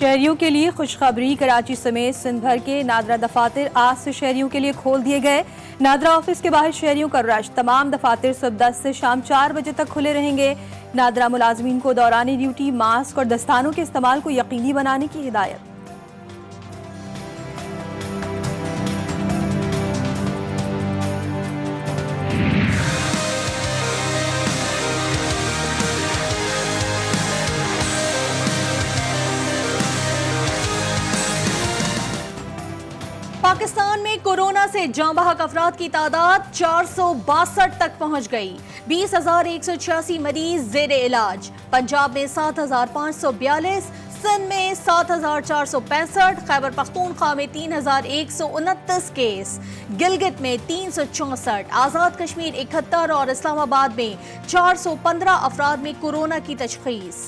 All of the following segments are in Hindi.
शहरियों के लिए खुशखबरी। कराची समेत सिंध भर के नादरा दफातर आज से शहरियों के लिए खोल दिए गए। नादरा ऑफिस के बाहर शहरियों का रश। तमाम दफातर सुबह 10 से शाम 4 बजे तक खुले रहेंगे। नादरा मुलाजमीन को दौरान ड्यूटी मास्क और दस्तानों के इस्तेमाल को यकीनी बनाने की हिदायत। पाकिस्तान में कोरोना से जाँ बहक अफराद की तादाद 462 तक पहुंच गई। 20,186 मरीज जेरे इलाज। पंजाब में 7,542, सिंध में 7,465, खैबर पख्तूनख्वा में 3,129 केस, गिलगित में 364, आज़ाद कश्मीर 71 और इस्लामाबाद में 415 अफराद में कोरोना की तशखीस।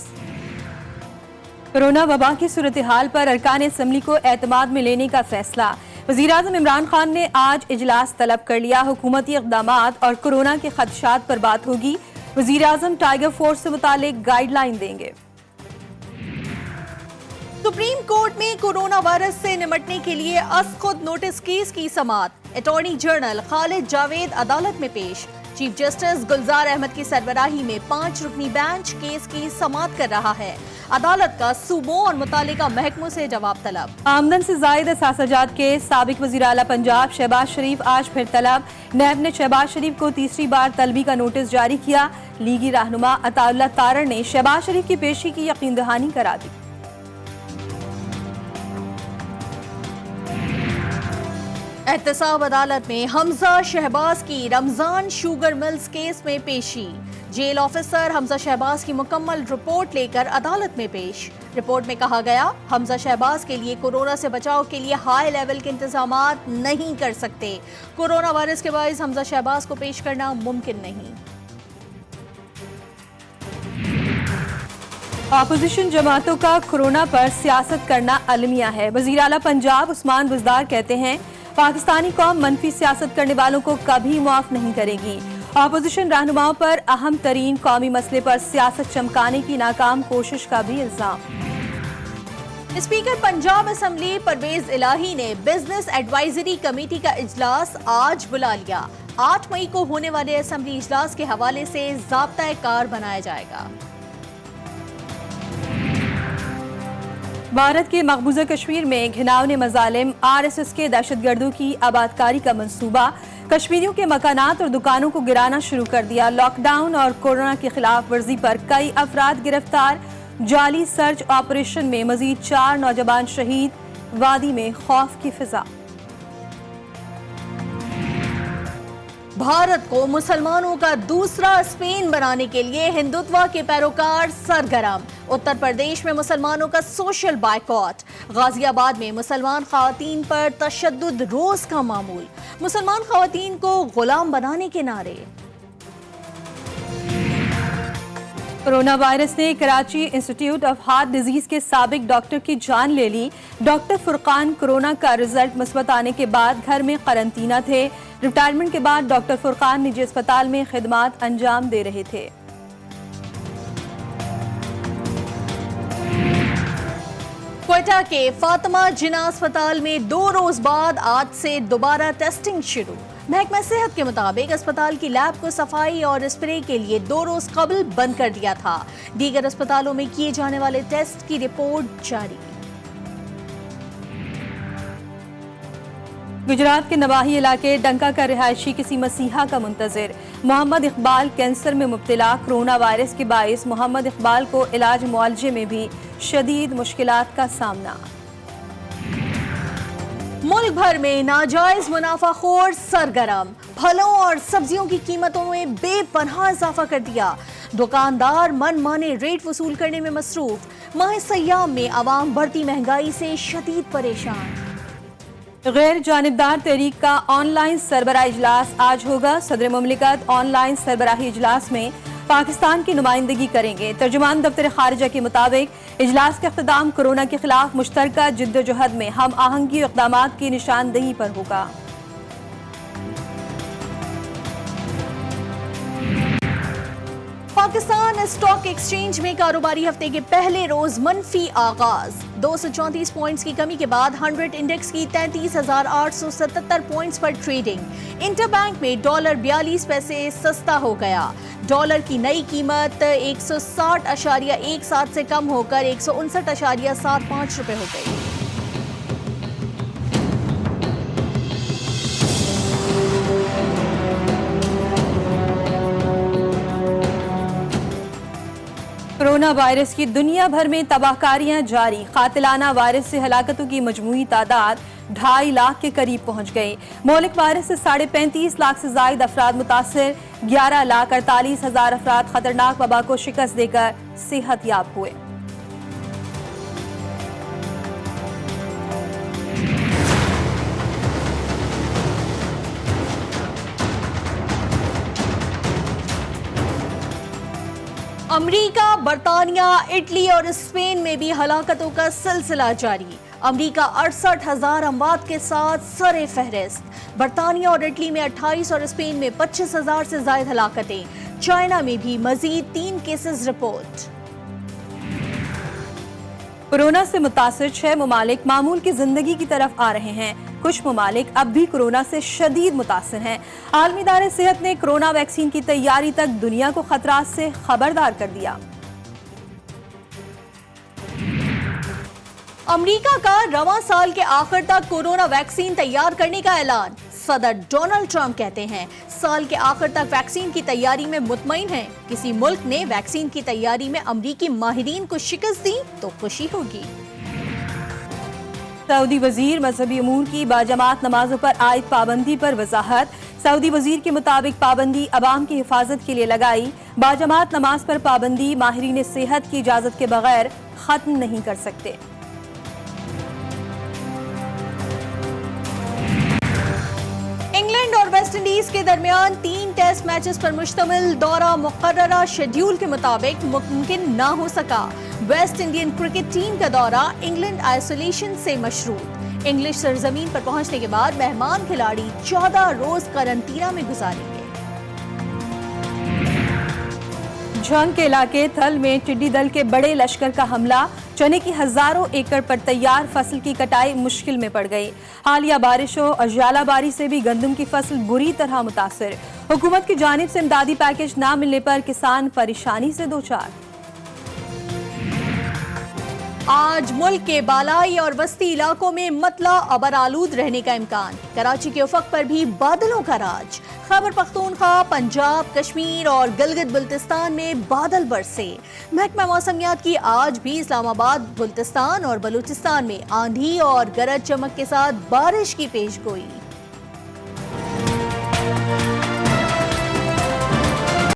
कोरोना वबा की सूरत हाल पर अरकान असम्बली को एतमाद में लेने का फैसला। वज़ीर-ए-आज़म इमरान खान ने आज इजलास तलब कर लिया। हुकूमती इक़दामात और कोरोना के खदशात पर बात होगी। वज़ीर-ए-आज़म टाइगर फोर्स से मुतालिक गाइडलाइन देंगे। सुप्रीम कोर्ट में कोरोना वायरस से निपटने के लिए खुद नोटिस केस की समाअत। अटॉर्नी जनरल खालिद जावेद अदालत में पेश। चीफ जस्टिस गुलजार अहमद की सरबराही में 5 रुकनी बेंच केस की समाअत कर रहा है। अदालत का सूबों और मुतालिका महकमों से जवाब तलब। आमदन से जायद असासजात के साबिक वज़ीर आला पंजाब शहबाज शरीफ आज फिर तलब। नैब ने शहबाज शरीफ को तीसरी बार तलबी का नोटिस जारी किया। लीगी रहनुमा अताउल्लाह तारड़ ने शहबाज शरीफ की पेशी की यकीन दहानी करा दी। एहतसाब अदालत में हमजा शहबाज की रमजान शुगर मिल्स केस में पेशी। जेल ऑफिसर हमजा शहबाज की मुकम्मल रिपोर्ट लेकर अदालत में पेश। रिपोर्ट में कहा गया, हमजा शहबाज के लिए कोरोना से बचाव के लिए हाई लेवल के इंतजामात नहीं कर सकते। कोरोना वायरस के बाइस हमजा शहबाज को पेश करना मुमकिन नहीं। अपोजिशन जमातों का कोरोना पर सियासत करना अलमिया है। वज़ीर आला पंजाब उस्मान बुज़दार कहते हैं, पाकिस्तानी कौम मनफी सियासत करने वालों को कभी माफ नहीं करेगी। अपोजिशन रहनुमाओं पर अहम तरीन कौमी मसले पर सियासत चमकाने की नाकाम कोशिश का भी इल्जाम। स्पीकर पंजाब असम्बली परवेज इलाही ने बिजनेस एडवाइजरी कमेटी का इजलास आज बुला लिया। 8 मई को होने वाले असम्बली इजलास के हवाले से ज़ाब्ता कार बनाया जाएगा। भारत के मकबूजा कश्मीर में घिनौने मजालिम, RSS के दहशतगर्दों की आबादकारी का मंसूबा। कश्मीरियों के मकानात और दुकानों को गिराना शुरू कर दिया। लॉकडाउन और कोरोना की खिलाफ वर्जी पर कई अफराद गिरफ्तार। जाली सर्च ऑपरेशन में मजीद 4 नौजवान शहीद। वादी में खौफ की फिजा। भारत को मुसलमानों का दूसरा स्पेन बनाने के लिए हिंदुत्व के पैरोकार सरगर्म। उत्तर प्रदेश में मुसलमानों का सोशल बायकॉट। गाजियाबाद में मुसलमान खवातीन पर तशद्दुद रोज का मामूल। मुसलमान खवातीन को गुलाम बनाने के नारे। कोरोना वायरस ने Karachi institute of heart disease के साबिक डॉक्टर की जान ले ली। डॉक्टर फुरकान कोरोना का रिजल्ट मुस्बत आने के बाद घर में क्वारंटीना थे। रिटायरमेंट के बाद डॉक्टर फुरकान निजी अस्पताल में खिदमात अंजाम दे रहे थे। क्वेटा के फातिमा जिन्ना अस्पताल में 2 रोज बाद आज से दोबारा टेस्टिंग शुरू। महकमा सेहत के मुताबिक अस्पताल की लैब को सफाई और स्प्रे के लिए 2 रोज कबल बंद कर दिया था। दीगर अस्पतालों में किए जाने वाले टेस्ट की रिपोर्ट जारी। गुजरात के नवाही इलाके डंका का रिहायशी किसी मसीहा का मुंतजिर। मोहम्मद इकबाल कैंसर में मुब्तला। कोरोना वायरस के बाइस मोहम्मद इकबाल को इलाज मुआलजे में भी शदीद मुश्किलात का सामना। मुल्क भर में नाजायज मुनाफाखोर सरगर्म। फलों और सब्जियों की कीमतों में बेपनाह इजाफा कर दिया। दुकानदार मनमाने रेट वसूल करने में मसरूफ। माह सयाम में आवाम बढ़ती महंगाई से शदीद परेशान। गैर जानिबदार तहरीक का ऑनलाइन सरबराह इजलास आज होगा। सदर मुमलिकत ऑनलाइन सरबराही इजलास में पाकिस्तान की नुमाइंदगी करेंगे। तर्जुमान दफ्तर खारिजा के मुताबिक इजलास का इख्तिताम कोरोना के खिलाफ मुश्तरका जिद्दोजहद में हम आहंगी इक़दामात की निशानदही पर होगा। पाकिस्तान स्टॉक एक्सचेंज में कारोबारी हफ्ते के पहले रोज मनफी आगाज। 234 पॉइंट्स की कमी के बाद 100 इंडेक्स की 33,877 पॉइंट्स पर ट्रेडिंग। इंटरबैंक में डॉलर 42 पैसे सस्ता हो गया। डॉलर की नई कीमत 160.17 से कम होकर 159.75 रुपए हो गई। कोरोना वायरस की दुनिया भर में तबाहकारियां जारी। कातिलाना वायरस से हलाकतों की मजमूई तादाद 2.5 लाख के करीब पहुंच गई। मौलिक वायरस से 35.5 लाख से जायद अफराद मुतासिर। 11,48,000 अफराद खतरनाक वबा को शिकस्त देकर सेहतयाब हुए। अमेरिका, बरतानिया, इटली और स्पेन में भी हलाकतों का सिलसिला जारी। अमेरिका 68,000 अमवात के साथ सरे फहरिस्त। बरतानिया और इटली में 28 और स्पेन में 25,000 से ज्यादा हलाकतें। चाइना में भी मजीद 3 केसेस रिपोर्ट। कोरोना से मुतासिर 6 ममालिक मामूल की जिंदगी की तरफ आ रहे हैं। कुछ ममालिक अब भी कोरोना से शदीद मुतासिर हैं। आलमी इदारे सेहत ने कोरोना वैक्सीन की तैयारी तक दुनिया को खतरात से खबरदार कर दिया। अमेरिका का रवां साल के आखिर तक कोरोना वैक्सीन तैयार करने का ऐलान। सदर डोनाल्ड ट्रंप कहते हैं साल के आखिर तक वैक्सीन की तैयारी में मुतमईन हैं। किसी मुल्क ने वैक्सीन की तैयारी में अमरीकी माहिरीन को शिकस्त दी तो खुशी होगी। सऊदी वजीर मजहबी अमूर की बाजमात नमाजों पर आयद पाबंदी पर वजाहत। सऊदी वजीर के मुताबिक पाबंदी अवाम की हिफाजत के लिए लगाई। बाजमात नमाज पर पाबंदी माहिरीन सेहत की इजाजत के बगैर खत्म नहीं कर सकते। इंग्लैंड और वेस्ट इंडीज के दरमियान 3 टेस्ट मैचेस पर मुश्तमिल दौरा मुकर्ररा शेड्यूल के मुताबिक मुमकिन ना हो सका। वेस्ट इंडियन क्रिकेट टीम का दौरा इंग्लैंड आइसोलेशन से मशरूत। इंग्लिश सरजमीन पर पहुंचने के बाद मेहमान खिलाड़ी 14 रोज करंटीना में गुजारेंगे। झंग के इलाके थल में टिड्डी दल के बड़े लश्कर का हमला। चने की हजारों एकड़ पर तैयार फसल की कटाई मुश्किल में पड़ गई। हालिया बारिशों और ज्वालाबारी से भी गंदम की फसल बुरी तरह मुतासिर। हुकूमत की जानिब से इमदादी पैकेज ना मिलने पर किसान परेशानी से दो चार। आज मुल्क के बालाई और वस्ती इलाकों में मतला अबर आलूद रहने का इम्कान। कराची के उफक पर भी बादलों का राज। खैबर पख्तूनख्वा, पंजाब, कश्मीर और गिलगित बल्तिस्तान में बादल बरसे। महकमा मौसमियात की आज भी इस्लामाबाद, बल्तिस्तान और बलूचिस्तान में आंधी और गरज चमक के साथ बारिश की पेशगोई।